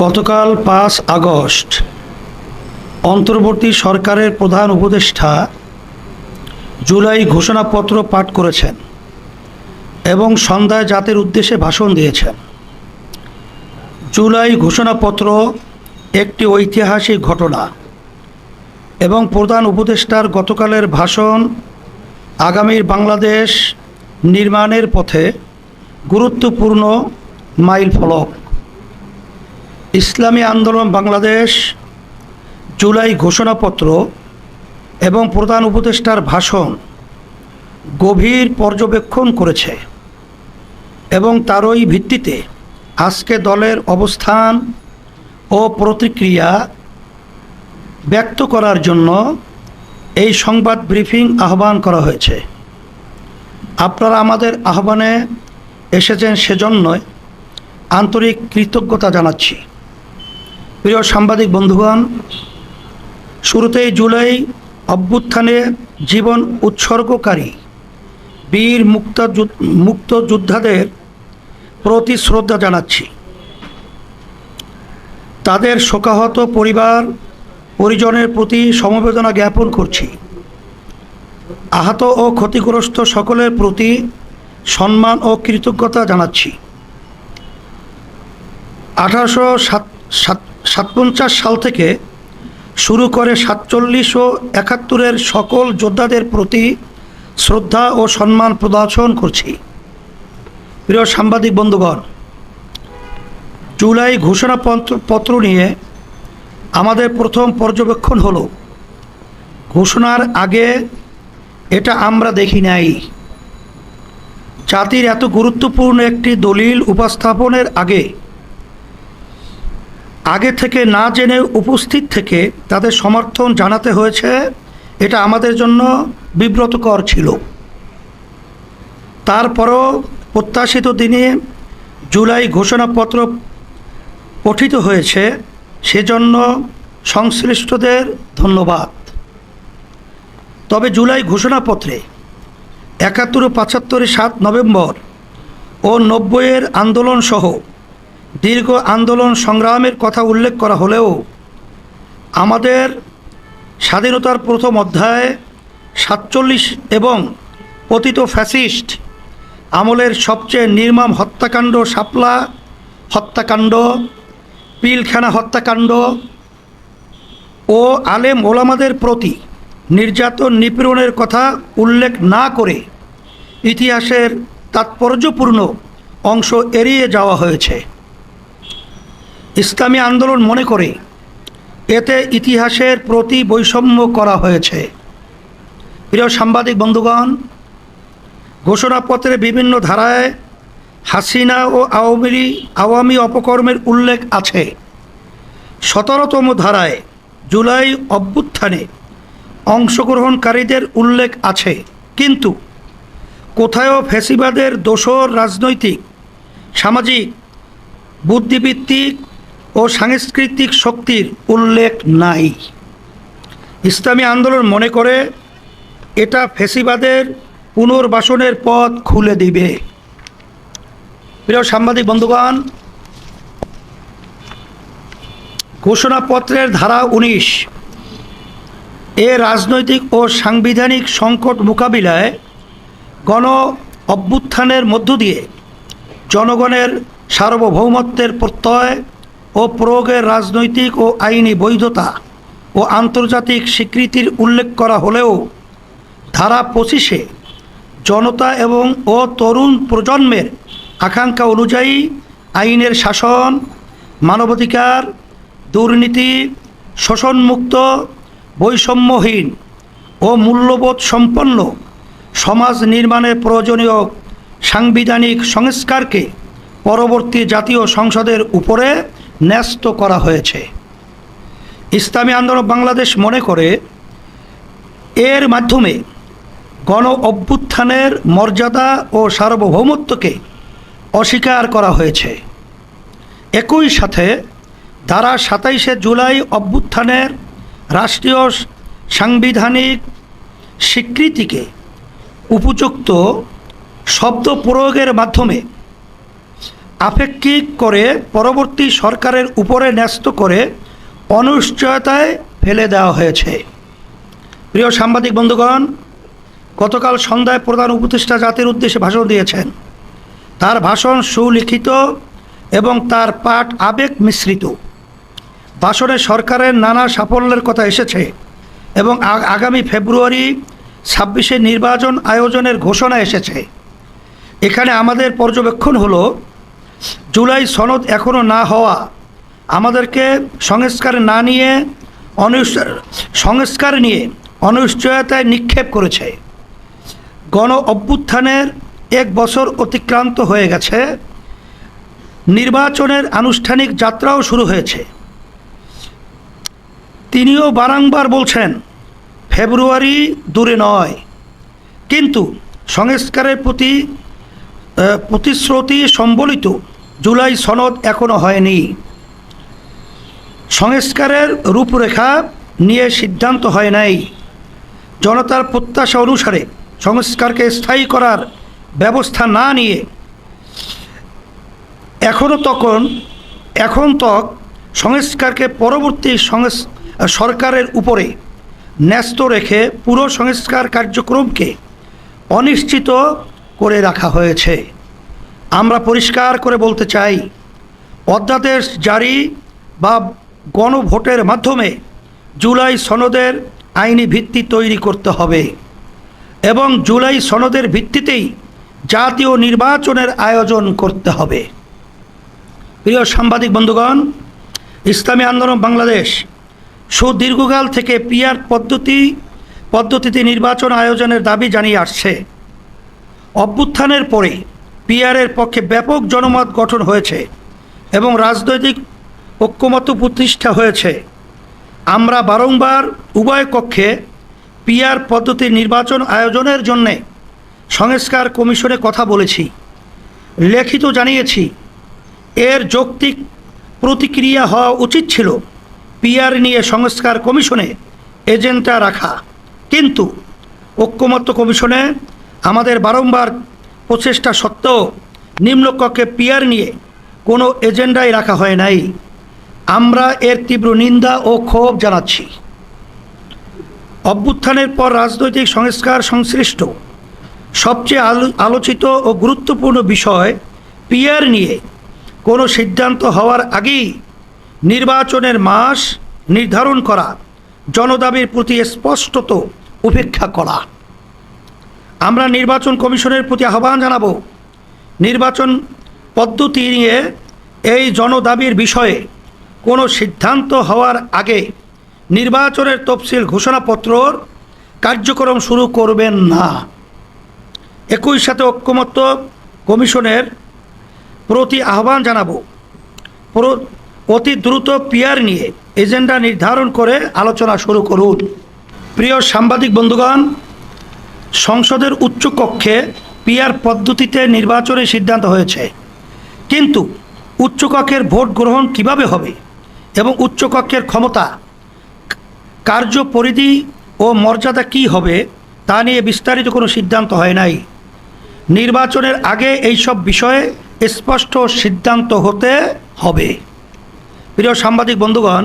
গতকাল ৫ আগস্ট অন্তর্বর্তী সরকারের প্রধান উপদেষ্টা জুলাই ঘোষণাপত্র পাঠ করেছেন এবং সন্ধ্যায় জাতির উদ্দেশ্যে ভাষণ দিয়েছেন। জুলাই ঘোষণাপত্র একটি ঐতিহাসিক ঘটনা এবং প্রধান উপদেষ্টার গতকালের ভাষণ আগামীর বাংলাদেশ নির্মাণের পথে গুরুত্বপূর্ণ মাইলফলক। ইসলামী আন্দোলন বাংলাদেশ জুলাই ঘোষণাপত্র এবং প্রধান উপদেষ্টার ভাষণ গভীর পর্যবেক্ষণ করেছে এবং তারই ভিত্তিতে আজকে দলের অবস্থান ও প্রতিক্রিয়া ব্যক্ত করার জন্য এই সংবাদ ব্রিফিং আহ্বান করা হয়েছে। আপনারা আমাদের আহ্বানে এসেছেন সেজন্যই আন্তরিক কৃতজ্ঞতা জানাচ্ছি। প্রিয় সাংবাদিক বন্ধুগণ, শুরুতেই জুলাই অভ্যুত্থানে জীবন উৎসর্গকারী বীর মুক্তিযোদ্ধাদের প্রতি শ্রদ্ধা জানাচ্ছি। তাদের শোকাহত পরিজনের প্রতি সমবেদনা জ্ঞাপন করছি। আহত ও ক্ষতিগ্রস্ত সকলের প্রতি সম্মান ও কৃতজ্ঞতা জানাচ্ছি। 1857 সাল থেকে শুরু করে 47 ও 71-এর সকল যোদ্ধাদের প্রতি শ্রদ্ধা ও সম্মান প্রদর্শন করছি। প্রিয় সাংবাদিক বন্ধুগণ, জুলাই ঘোষণাপত্র নিয়ে আমাদের প্রথম পর্যবেক্ষণ হলো, ঘোষণার আগে এটা আমরা দেখি নাই। জাতির এত গুরুত্বপূর্ণ একটি দলিল উপস্থাপনের আগে থেকে না জেনে উপস্থিত থেকে তাদের সমর্থন জানাতে হয়েছে। এটা আমাদের জন্য বিব্রতকর ছিল। তারপরও প্রত্যাশিত দিনে জুলাই ঘোষণাপত্র পঠিত হয়েছে, সেজন্য সংশ্লিষ্টদের ধন্যবাদ। তবে জুলাই ঘোষণাপত্রে 71 ও 75 7 নভেম্বর ও 90-এর আন্দোলন সহ দীর্ঘ আন্দোলন সংগ্রামের কথা উল্লেখ করা হলেও আমাদের স্বাধীনতার প্রথম অধ্যায়ে 47 এবং পতিত ফ্যাসিস্ট আমলের সবচেয়ে নির্মম হত্যাকাণ্ড শাপলা হত্যাকাণ্ড, পিলখানা হত্যাকাণ্ড ও আলেম ওলামাদের প্রতি নির্যাতন নিপীড়নের কথা উল্লেখ না করে ইতিহাসের তাৎপর্যপূর্ণ অংশ এড়িয়ে যাওয়া হয়েছে। ইসলামী আন্দোলন মনে করে এতে ইতিহাসের প্রতি বৈষম্য করা হয়েছে। প্রিয় সাংবাদিক বন্ধুগণ, ঘোষণাপত্রের বিভিন্ন ধারায় হাসিনা ও আওয়ামী অপকর্মের উল্লেখ আছে। 17তম ধারায় জুলাই অভ্যুত্থানে অংশগ্রহণকারীদের উল্লেখ আছে, কিন্তু কোথাও ফ্যাসিবাদের দোসর রাজনৈতিক, সামাজিক, বুদ্ধিবৃত্তিক ও সাংস্কৃতিক শক্তির উল্লেখ নাই। ইসলামী আন্দোলন মনে করে এটা ফ্যাসিবাদের পুনর্বাসনের পথ খুলে দিবে। প্রিয় সাংবাদিক বন্ধুগণ, ঘোষণাপত্রের ধারা 19 এ রাজনৈতিক ও সাংবিধানিক সংকট মোকাবিলায় গণ অভ্যুত্থানের মধ্য দিয়ে জনগণের সার্বভৌমত্বের প্রত্যয় ও প্রয়োগের রাজনৈতিক ও আইনি বৈধতা ও আন্তর্জাতিক স্বীকৃতির উল্লেখ করা হলেও ধারা 25-এ জনতা ও তরুণ প্রজন্মের আকাঙ্ক্ষা অনুযায়ী আইনের শাসন, মানবাধিকার, দুর্নীতি, শোষণমুক্ত, বৈষম্যহীন ও মূল্যবোধ সম্পন্ন সমাজ নির্মাণের প্রয়োজনীয় সাংবিধানিক সংস্কারকে পরবর্তী জাতীয় সংসদের উপরে ন্যস্ত করা হয়েছে। ইসলামী আন্দোলন বাংলাদেশ মনে করে এর মাধ্যমে গণ অভ্যুত্থানের মর্যাদা ও সার্বভৌমত্বকে অস্বীকার করা হয়েছে। একই সাথে ধারা 27-এ জুলাই অভ্যুত্থানের রাষ্ট্রীয় সাংবিধানিক স্বীকৃতিকে উপযুক্ত শব্দ প্রয়োগের মাধ্যমে আপেক্ষিক করে পরবর্তী সরকারের উপরে ন্যস্ত করে অনিশ্চয়তায় ফেলে দেওয়া হয়েছে। প্রিয় সাংবাদিক বন্ধুগণ, গতকাল সন্ধ্যায় প্রধান উপদেষ্টা জাতির উদ্দেশ্যে ভাষণ দিয়েছেন। তার ভাষণ সুলিখিত এবং তার পাঠ আবেগ মিশ্রিত। ভাষণে সরকারের নানা সাফল্যের কথা এসেছে এবং আগামী ফেব্রুয়ারি 26-এ নির্বাচন আয়োজনের ঘোষণা এসেছে। এখানে আমাদের পর্যবেক্ষণ হলো, জুলাই সনদ এখনও না হওয়া আমাদেরকে সংস্কার নিয়ে অনিশ্চয়তায় নিক্ষেপ করেছে। গণ অভ্যুত্থানের 1 বছর অতিক্রান্ত হয়ে গেছে। নির্বাচনের আনুষ্ঠানিক যাত্রাও শুরু হয়েছে। তিনিও বারংবার বলছেন ফেব্রুয়ারি দূরে নয়, কিন্তু সংস্কারের প্রতিশ্রুতি সম্বলিত জুলাই সনদ এখনও হয়নি। সংস্কারের রূপরেখা নিয়ে সিদ্ধান্ত হয় নাই। জনতার প্রত্যাশা অনুসারে সংস্কারকে স্থায়ী করার ব্যবস্থা না নিয়ে এখন তক সংস্কারকে পরবর্তী সরকারের উপরে ন্যস্ত রেখে পুরো সংস্কার কার্যক্রমকে অনিশ্চিত করে রাখা হয়েছে। আমরা পরিষ্কার করে বলতে চাই, অধ্যাদেশ জারি বা গণভোটের মাধ্যমে জুলাই সনদের আইনি ভিত্তি তৈরি করতে হবে এবং জুলাই সনদের ভিত্তিতেই জাতীয় নির্বাচনের আয়োজন করতে হবে। প্রিয় সাংবাদিক বন্ধুগণ, ইসলামী আন্দোলন বাংলাদেশ সুদীর্ঘকাল থেকে পিআর পদ্ধতিতে নির্বাচন আয়োজনের দাবি জানিয়ে আসছে। অভ্যুত্থানের পরে পিআরের পক্ষে ব্যাপক জনমত গঠন হয়েছে এবং রাজনৈতিক ঐক্যমত্য প্রতিষ্ঠা হয়েছে। আমরা বারংবার উভয় কক্ষে পিআর পদ্ধতির নির্বাচন আয়োজনের জন্যে সংস্কার কমিশনে কথা বলেছি, লিখিত জানিয়েছি। এর যৌক্তিক প্রতিক্রিয়া হওয়া উচিত ছিল পিআর নিয়ে সংস্কার কমিশনে এজেন্ডা রাখা, কিন্তু ঐক্যমত্য কমিশনে আমাদের বারংবার প্রচেষ্টা সত্ত্বেও নিম্নকক্ষে পিআর নিয়ে কোনো এজেন্ডাই রাখা হয় নাই। আমরা এর তীব্র নিন্দা ও ক্ষোভ জানাচ্ছি। অভ্যুত্থানের পর রাজনৈতিক সংস্কার সংশ্লিষ্ট সবচেয়ে আলোচিত ও গুরুত্বপূর্ণ বিষয় পিআর নিয়ে কোনো সিদ্ধান্ত হওয়ার আগেই নির্বাচনের মাস নির্ধারণ করা, জনদাবির প্রতি স্পষ্টত উপেক্ষা করা। আমরা নির্বাচন কমিশনের প্রতি আহ্বান জানাব, নির্বাচন পদ্ধতি নিয়ে এই জনদাবির বিষয়ে কোনো সিদ্ধান্ত হওয়ার আগে নির্বাচনের তফসিল ঘোষণাপত্রর কার্যক্রম শুরু করবেন না। একই সাথে ঐক্যমত্য কমিশনের প্রতি আহ্বান জানাব, অতি দ্রুত পিআর নিয়ে এজেন্ডা নির্ধারণ করে আলোচনা শুরু করুন। প্রিয় সাংবাদিক বন্ধুগণ, সংসদের উচ্চকক্ষে পিআর পদ্ধতিতে নির্বাচনের সিদ্ধান্ত হয়েছে, কিন্তু উচ্চকক্ষের ভোট গ্রহণ কিভাবে হবে এবং উচ্চকক্ষের ক্ষমতা, কার্যপরিধি ও মর্যাদা কী হবে তা নিয়ে বিস্তারিত কোনো সিদ্ধান্ত হয় নাই। নির্বাচনের আগে এইসব বিষয়ে স্পষ্ট সিদ্ধান্ত হতে হবে। প্রিয় সাংবাদিক বন্ধুগণ,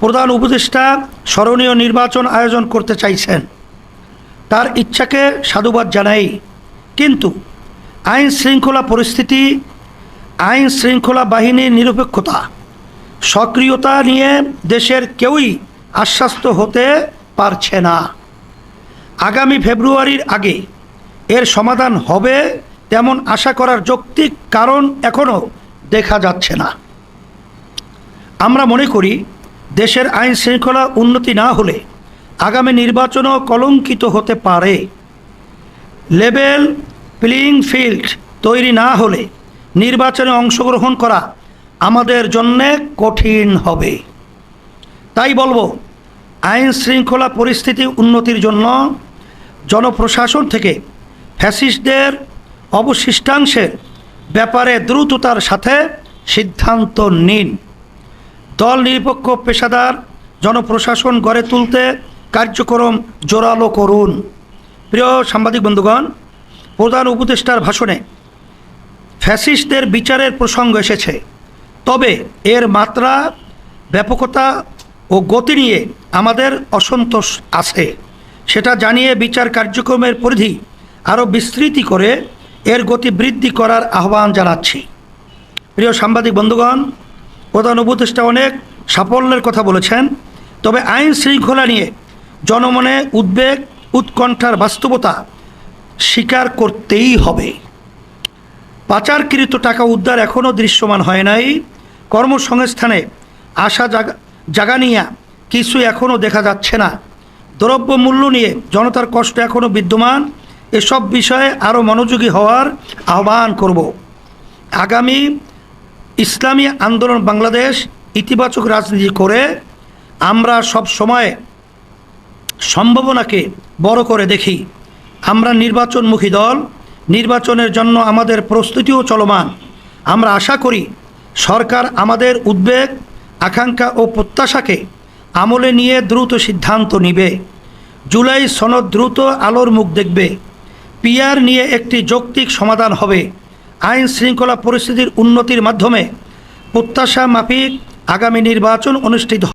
প্রধান উপদেষ্টা স্মরণীয় নির্বাচন আয়োজন করতে চাইছেন, তার ইচ্ছাকে সাধুবাদ জানাই, কিন্তু আইন শৃঙ্খলা বাহিনীর নিরপেক্ষতা, সক্রিয়তা নিয়ে দেশের কেউই আশ্বস্ত হতে পারছে না। আগামী ফেব্রুয়ারির আগে এর সমাধান হবে তেমন আশা করার যৌক্তিক কারণ এখনও দেখা যাচ্ছে না। আমরা মনে করি, দেশের আইন শৃঙ্খলা উন্নতি না হলে আগামী নির্বাচনও কলঙ্কিত হতে পারে। লেভেল প্লেয়িং ফিল্ড তৈরি না হলে নির্বাচনে অংশগ্রহণ করা আমাদের জন্যে কঠিন হবে। তাই বলবো, আইন শৃঙ্খলা পরিস্থিতি উন্নতির জন্য জনপ্রশাসন থেকে ফ্যাসিস্টদের অবশিষ্টাংশের ব্যাপারে দ্রুততার সাথে সিদ্ধান্ত নিন। দল নিরপেক্ষ পেশাদার জনপ্রশাসন গড়ে তুলতে কার্যক্রম জোরালো করুন। প্রিয় সাংবাদিক বন্ধুগণ, প্রধান উপদেষ্টার ভাষণে ফ্যাসিস্টদের বিচারের প্রসঙ্গ এসেছে, তবে এর মাত্রা, ব্যাপকতা ও গতি নিয়ে আমাদের অসন্তোষ আছে। সেটা জানিয়ে বিচার কার্যক্রমের পরিধি আরও বিস্তৃতি করে এর গতি বৃদ্ধি করার আহ্বান জানাচ্ছি। প্রিয় সাংবাদিক বন্ধুগণ, প্রধান উপদেষ্টা অনেক সাফল্যের কথা বলেছেন, তবে আইন শৃঙ্খলা নিয়ে জনমনে উদ্বেগ, উৎকণ্ঠার বাস্তবতা স্বীকার করতেই হবে। পাচারকৃত টাকা উদ্ধার এখনও দৃশ্যমান হয় নাই। কর্মসংস্থানে আশা জাগানিয়া কিছু এখনও দেখা যাচ্ছে না। দ্রব্যমূল্য নিয়ে জনতার কষ্ট এখনও বিদ্যমান। এসব বিষয়ে আরও মনোযোগী হওয়ার আহ্বান করব। আগামী ইসলামী আন্দোলন বাংলাদেশ ইতিবাচক রাজনীতি করে আমরা সব সময় সম্ভাবনাকে বড় করে দেখি। আমরা নির্বাচনমুখী দল, নির্বাচনের জন্য আমাদের প্রস্তুতিও চলমান। আমরা আশা করি সরকার আমাদের উদ্বেগ, আকাঙ্ক্ষা ও প্রত্যাশাকে আমলে নিয়ে দ্রুত সিদ্ধান্ত নেবে। জুলাই সনদ দ্রুত আলোর মুখ দেখবে। পিআর নিয়ে একটি যৌক্তিক সমাধান হবে। আইন শৃঙ্খলা পরিস্থিতির উন্নতির মাধ্যমে প্রত্যাশা মাফিক আগামী নির্বাচন অনুষ্ঠিত